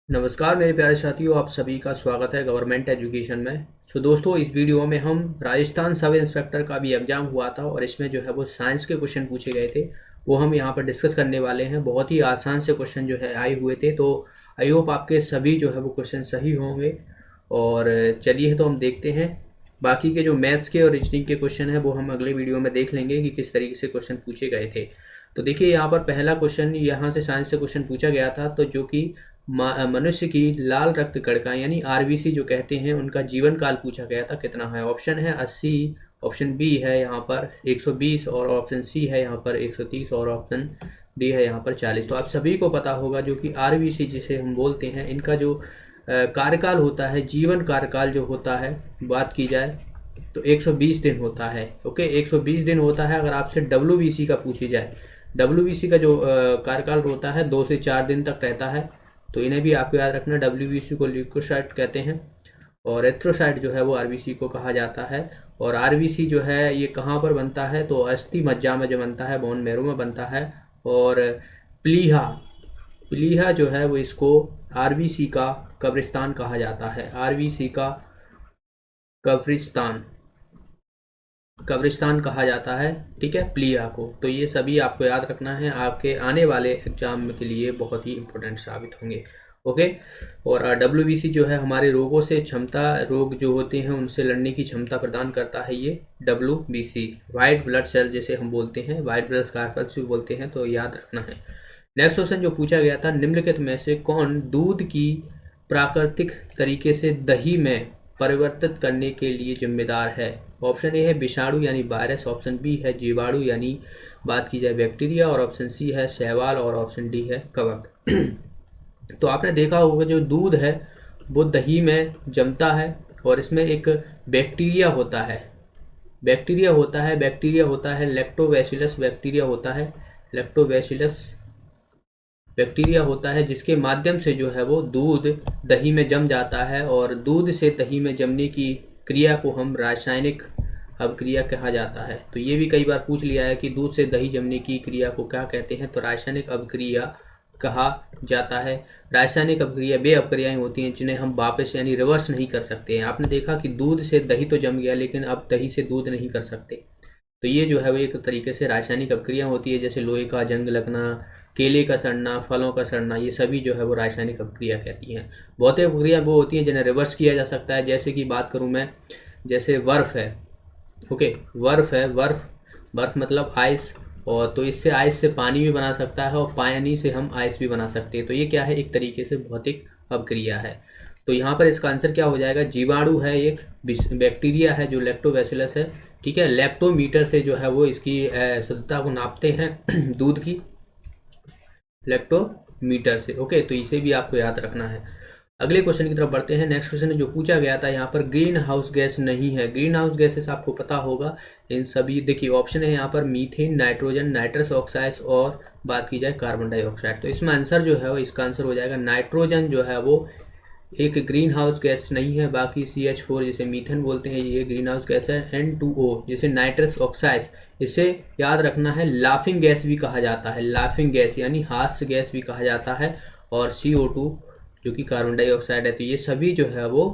नमस्कार मेरे प्यारे साथियों, आप सभी का स्वागत है गवर्नमेंट एजुकेशन में। दोस्तों, इस वीडियो में हम राजस्थान सब इंस्पेक्टर का भी एग्ज़ाम हुआ था और इसमें जो है वो साइंस के क्वेश्चन पूछे गए थे, वो हम यहाँ पर डिस्कस करने वाले हैं। बहुत ही आसान से क्वेश्चन जो है आए हुए थे, तो आई होप आपके सभी जो है वो क्वेश्चन सही होंगे। और चलिए तो हम देखते हैं। बाकी के जो मैथ्स के और रीजनिंग के क्वेश्चन हैं वो हम अगले वीडियो में देख लेंगे कि किस तरीके से क्वेश्चन पूछे गए थे। तो देखिए, यहाँ पर पहला क्वेश्चन यहाँ से साइंस से क्वेश्चन पूछा गया था, तो जो कि मनुष्य की लाल रक्त कणिका यानी आरबीसी जो कहते हैं, उनका जीवन काल पूछा गया था कितना है। ऑप्शन है 80, ऑप्शन बी है यहाँ पर 120, और ऑप्शन सी है यहाँ पर 130, और ऑप्शन डी है यहाँ पर 40। तो आप सभी को पता होगा जो कि आरबीसी जिसे हम बोलते हैं, इनका जो कार्यकाल होता है, जीवन कार्यकाल जो होता है, बात की जाए तो 120 दिन होता है। ओके, 120 दिन होता है। अगर आपसे डब्ल्यूबीसी का पूछी जाए, डब्ल्यूबीसी का जो कार्यकाल होता है 2 से 4 दिन तक रहता है। तो इन्हें भी आपको याद रखना, डब्ल्यूबीसी को ल्यूकोसाइट कहते हैं और एथ्रोसाइट जो है वो आरबीसी को कहा जाता है। और आरबीसी जो है ये कहाँ पर बनता है, तो अस्थि मज्जा में जो बनता है, बोन मैरो में बनता है। और प्लीहा प्लीहा जो है वो इसको आरबीसी का कब्रिस्तान कहा जाता है। आरबीसी का कब्रिस्तान कब्रिस्तान कहा जाता है, ठीक है, प्लिया को। तो ये सभी आपको याद रखना है, आपके आने वाले एग्जाम के लिए बहुत ही इंपॉर्टेंट साबित होंगे। ओके। और डब्ल्यूबीसी जो है हमारे रोगों से क्षमता, रोग जो होते हैं उनसे लड़ने की क्षमता प्रदान करता है ये डब्ल्यूबीसी। वाइट ब्लड सेल जैसे हम बोलते हैं, वाइट ब्लड कार्पल्स भी बोलते हैं, तो याद रखना है। नेक्स्ट क्वेश्चन जो पूछा गया था, निम्नलिखित में से कौन दूध की प्राकृतिक तरीके से दही में परिवर्तित करने के लिए जिम्मेदार है। ऑप्शन ए है विषाणु यानी वायरस, ऑप्शन बी है जीवाणु यानी बात की जाए बैक्टीरिया, और ऑप्शन सी है शैवाल, और ऑप्शन डी है कवक। तो आपने देखा होगा जो दूध है वो दही में जमता है और इसमें एक बैक्टीरिया होता है। बैक्टीरिया होता है लैक्टोबैसिलस बैक्टीरिया होता है। लैक्टोबैसिलस बैक्टीरिया होता है जिसके माध्यम से जो है वो दूध दही में जम जाता है, और दूध से दही में जमने की क्रिया को हम रासायनिक अभिक्रिया कहा जाता है। तो ये भी कई बार पूछ लिया है कि दूध से दही जमने की क्रिया को क्या कहते हैं, तो रासायनिक अभिक्रिया कहा जाता है। रासायनिक अभिक्रिया वे अभिक्रियाएं होती हैं जिन्हें हम वापस यानी रिवर्स नहीं कर सकते हैं। आपने देखा कि दूध से दही तो जम गया, लेकिन अब दही से दूध नहीं कर सकते। तो ये जो है वो एक तरीके से रासायनिक अभिक्रिया होती है, जैसे लोहे का जंग लगना, केले का सड़ना, फलों का सड़ना, ये सभी जो है वो रासायनिक अभिक्रिया कहती हैं। भौतिक अभिक्रिया वो होती हैं जिन्हें रिवर्स किया जा सकता है। जैसे कि बात करूँ मैं, जैसे बर्फ है। ओके, बर्फ मतलब आइस, और तो इससे आइस से पानी भी बना सकता है और पानी से हम आइस भी बना सकते हैं। तो ये क्या है, एक तरीके से भौतिक अभिक्रिया है। तो यहाँ पर इसका आंसर क्या हो जाएगा, जीवाणु है, एक बैक्टीरिया है जो लैक्टोबैसिलस है, ठीक है। लैक्टोमीटर से जो है वो इसकी शुद्धता को नापते हैं दूध की, लैक्टोमीटर से। ओके, तो इसे भी आपको याद रखना है। अगले क्वेश्चन की तरफ बढ़ते हैं। नेक्स्ट क्वेश्चन जो पूछा गया था यहाँ पर, ग्रीन हाउस गैस नहीं है। ग्रीन हाउस गैसेस आपको पता होगा इन सभी, देखिए ऑप्शन है यहाँ पर मीथेन, नाइट्रोजन, नाइट्रस ऑक्साइड, और बात की जाए कार्बन डाइऑक्साइड। तो इसमें आंसर जो है वो, इसका आंसर हो जाएगा नाइट्रोजन जो है वो एक ग्रीन हाउस गैस नहीं है। बाकी CH4 जिसे मीथेन बोलते हैं ये ग्रीन हाउस गैस है। N2O जिसे नाइट्रस ऑक्साइड, इसे याद रखना है लाफिंग गैस भी कहा जाता है। लाफिंग गैस यानी हास्य गैस भी कहा जाता है। और CO2 जो कि कार्बन डाइऑक्साइड है। तो ये सभी जो है वो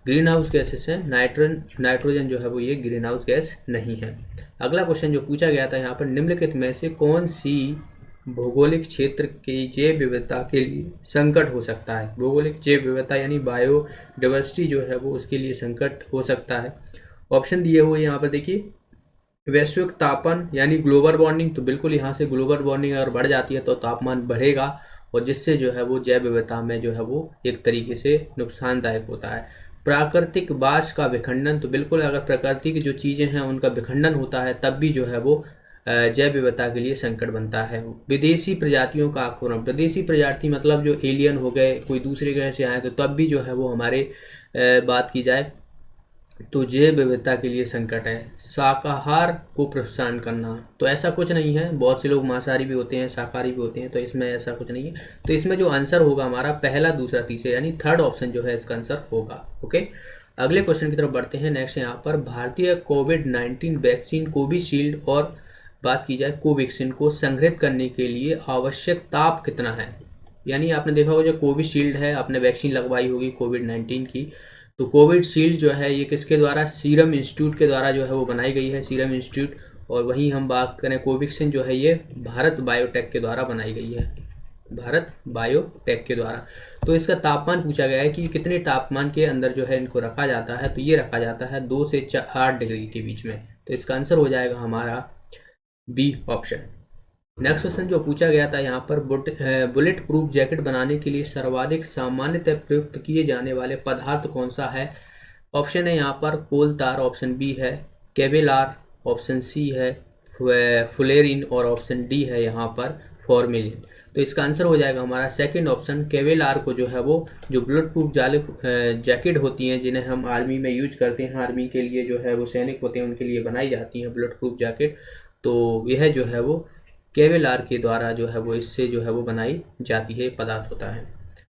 ग्रीन हाउस गैसेस है। नाइट्रोजन जो है वो ये ग्रीन हाउस गैस नहीं है। अगला क्वेश्चन जो पूछा गया था यहाँ पर, निम्नलिखित में से कौन सी भौगोलिक क्षेत्र की जैव विविधता के लिए संकट हो सकता है। भौगोलिक जैव विविधता यानी बायोडाइवर्सिटी जो है वो उसके लिए संकट हो सकता है। ऑप्शन दिए हुए यहाँ पर देखिए, वैश्विक तापन यानी ग्लोबल वार्मिंग, तो बिल्कुल यहाँ से ग्लोबल वार्मिंग अगर बढ़ जाती है तो तापमान बढ़ेगा, और जिससे जो है वो जैव विविधता में जो है वो एक तरीके से नुकसानदायक होता है। प्राकृतिक बाष्प का विखंडन, तो बिल्कुल अगर प्रकृति की जो चीज़ें हैं उनका विखंडन होता है तब भी जो है वो जैव विविधता के लिए संकट बनता है। विदेशी प्रजातियों का आक्रमण, विदेशी प्रजाति मतलब जो एलियन हो गए, कोई दूसरे ग्रह से आए, तो तब भी जो है वो हमारे बात की जाए तो जैव विविधता के लिए संकट है। शाकाहार को प्रोत्साहन करना, तो ऐसा कुछ नहीं है, बहुत से लोग मांसाहारी भी होते हैं, शाकाहारी भी होते हैं, तो इसमें ऐसा कुछ नहीं है। तो इसमें जो आंसर होगा हमारा पहला, दूसरा, तीसरा यानी थर्ड ऑप्शन जो है इसका आंसर होगा। ओके, अगले क्वेश्चन की तरफ बढ़ते हैं। नेक्स्ट यहाँ पर, भारतीय कोविड-19 वैक्सीन कोविशील्ड और बात की जाए कोवैक्सीन को संग्रहित करने के लिए आवश्यक ताप कितना है। यानी आपने देखा होगा जो कोविशील्ड है, आपने वैक्सीन लगवाई होगी कोविड-19 की, तो कोविशील्ड जो है ये किसके द्वारा, सीरम इंस्टीट्यूट के द्वारा जो है वो बनाई गई है, सीरम इंस्टीट्यूट। और वहीं हम बात करें कोवैक्सीन जो है ये भारत बायोटेक के द्वारा बनाई गई है, भारत बायोटेक के द्वारा। तो इसका तापमान पूछा गया है कि कितने तापमान के अंदर जो है इनको रखा जाता है, तो ये रखा जाता है 2 से 8 डिग्री के बीच में। तो इसका आंसर हो जाएगा हमारा बी ऑप्शन। नेक्स्ट क्वेश्चन जो पूछा गया था यहाँ पर, बुलेट प्रूफ जैकेट बनाने के लिए सर्वाधिक सामान्यतः प्रयुक्त किए जाने वाले पदार्थ कौन सा है। ऑप्शन है यहाँ पर कोल तार, ऑप्शन बी है केवेलार, ऑप्शन सी है फुलेरिन और ऑप्शन डी है यहाँ पर फॉर्मेलिन। तो इसका आंसर हो जाएगा हमारा सेकंड ऑप्शन केवेलार को जो है वो जो बुलेट प्रूफ जैकेट होती हैं जिन्हें हम आर्मी में यूज करते हैं, आर्मी के लिए जो है वो सैनिक होते हैं उनके लिए बनाई जाती हैं बुलेट प्रूफ जैकेट, तो यह जो है वो केवेलार के द्वारा जो है वो इससे जो है वो बनाई जाती है, पदार्थ होता है।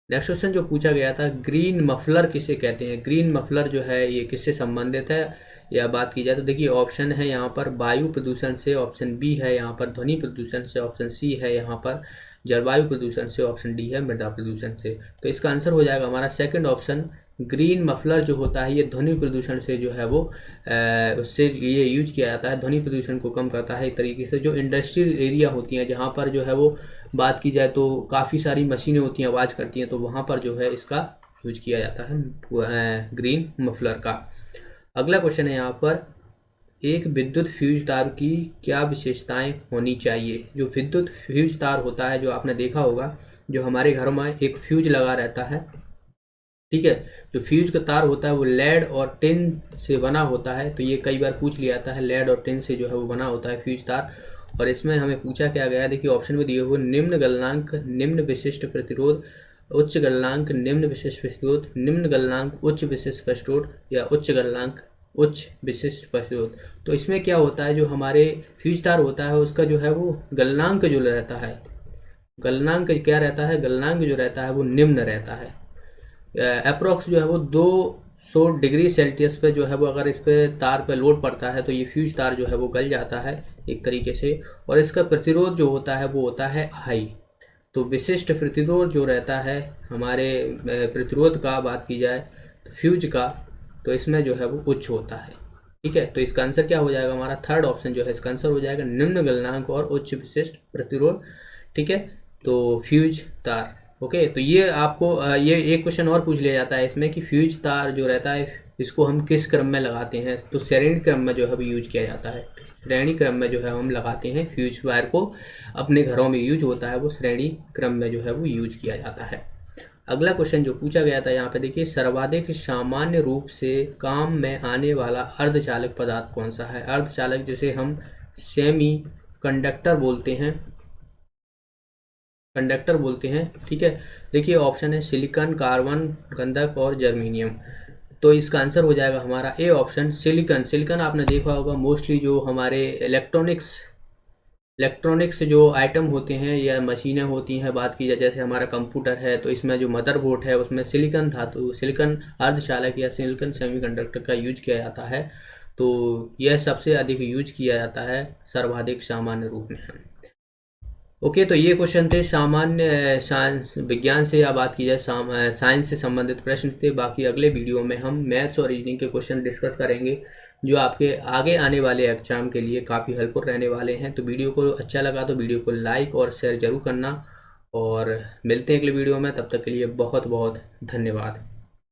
नेक्स्ट क्वेश्चन जो पूछा गया था, ग्रीन मफलर किसे कहते हैं। ग्रीन मफलर जो है ये किससे संबंधित है या बात की जाए तो देखिए ऑप्शन है यहाँ पर वायु प्रदूषण से, ऑप्शन बी है यहाँ पर ध्वनि प्रदूषण से, ऑप्शन सी है यहाँ पर जलवायु प्रदूषण से, ऑप्शन डी है मृदा प्रदूषण से। तो इसका आंसर हो जाएगा हमारा सेकंड ऑप्शन, ग्रीन मफलर जो होता है ये ध्वनि प्रदूषण से जो है वो उससे ये यूज किया जाता है, ध्वनि प्रदूषण को कम करता है। एक तरीके से जो इंडस्ट्रियल एरिया होती हैं जहाँ पर जो है वो बात की जाए तो काफ़ी सारी मशीनें होती हैं, आवाज़ करती हैं, तो वहाँ पर जो है इसका यूज किया जाता है ग्रीन मफलर का। अगला क्वेश्चन है यहाँ पर, एक विद्युत फ्यूज तार की क्या विशेषताएं होनी चाहिए। जो विद्युत फ्यूज तार होता है जो आपने देखा होगा, जो हमारे घरों में एक फ्यूज लगा रहता है, ठीक है, जो फ्यूज का तार होता है वो लेड और टिन से बना होता है। तो ये कई बार पूछ लिया जाता है, लेड और टिन से जो है वो बना होता है फ्यूज तार। और इसमें हमें पूछा क्या गया है, देखिए ऑप्शन में दिए हुए निम्न गलनांक निम्न विशिष्ट प्रतिरोध, उच्च गलनांक निम्न विशिष्ट प्रतिरोध, निम्न गलनांक उच्च विशिष्ट प्रतिरोध या उच्च गलनांक उच्च विशिष्ट प्रतिरोध। तो इसमें क्या होता है, जो हमारे फ्यूज तार होता है उसका जो है वो गलनांक जो रहता है, गलनांक क्या रहता है, गलनांक जो रहता है वो निम्न रहता है। अप्रोक्स जो है वो 200 डिग्री सेल्सियस पे जो है वो अगर इस पे तार पे लोड पड़ता है तो ये फ्यूज तार जो है वो गल जाता है एक तरीके से। और इसका प्रतिरोध जो होता है वो होता है हाई। तो विशिष्ट प्रतिरोध जो रहता है हमारे प्रतिरोध का बात की जाए तो फ्यूज का, तो इसमें जो है वो उच्च होता है, ठीक है। तो इसका आंसर क्या हो जाएगा हमारा थर्ड ऑप्शन जो है इसका आंसर हो जाएगा निम्न गलनांक और उच्च विशिष्ट प्रतिरोध, ठीक है। तो फ्यूज तार, ओके। तो ये आपको ये एक क्वेश्चन और पूछ लिया जाता है इसमें कि फ्यूज तार जो रहता है इसको हम किस क्रम में लगाते हैं, तो श्रेणी क्रम में जो है यूज किया जाता है, श्रेणी क्रम में जो है हम लगाते हैं फ्यूज वायर को, अपने घरों में यूज होता है वो श्रेणी क्रम में जो है वो यूज किया जाता है। अगला क्वेश्चन जो पूछा गया था यहाँ पे देखिए, सर्वाधिक सामान्य रूप से काम में आने वाला अर्धचालक पदार्थ कौन सा है। अर्धचालक जिसे हम सेमी कंडक्टर बोलते हैं, कंडक्टर बोलते हैं, ठीक है। देखिए ऑप्शन है सिलिकॉन, कार्बन, गंधक और जर्मेनियम। तो इसका आंसर हो जाएगा हमारा ए ऑप्शन सिलिकॉन। सिलिकॉन आपने देखा होगा मोस्टली जो हमारे इलेक्ट्रॉनिक्स जो आइटम होते हैं या मशीनें होती हैं, बात की जाए जैसे हमारा कंप्यूटर है तो इसमें जो मदरबोर्ड है उसमें सिलिकॉन धातु, सिलिकॉन अर्धचालक या सिलिकॉन सेमीकंडक्टर का यूज किया जाता है। तो यह सबसे अधिक यूज किया जाता है सर्वाधिक सामान्य रूप में। ओके, तो ये क्वेश्चन थे सामान्य विज्ञान से या बात की जाए साइंस से संबंधित प्रश्न थे। बाकी अगले वीडियो में हम मैथ्स और रीजनिंग के क्वेश्चन डिस्कस करेंगे जो आपके आगे आने वाले एग्जाम के लिए काफ़ी हेल्पफुल रहने वाले हैं। तो वीडियो को अच्छा लगा तो वीडियो को लाइक और शेयर जरूर करना, और मिलते हैं अगले वीडियो में। तब तक के लिए बहुत बहुत धन्यवाद।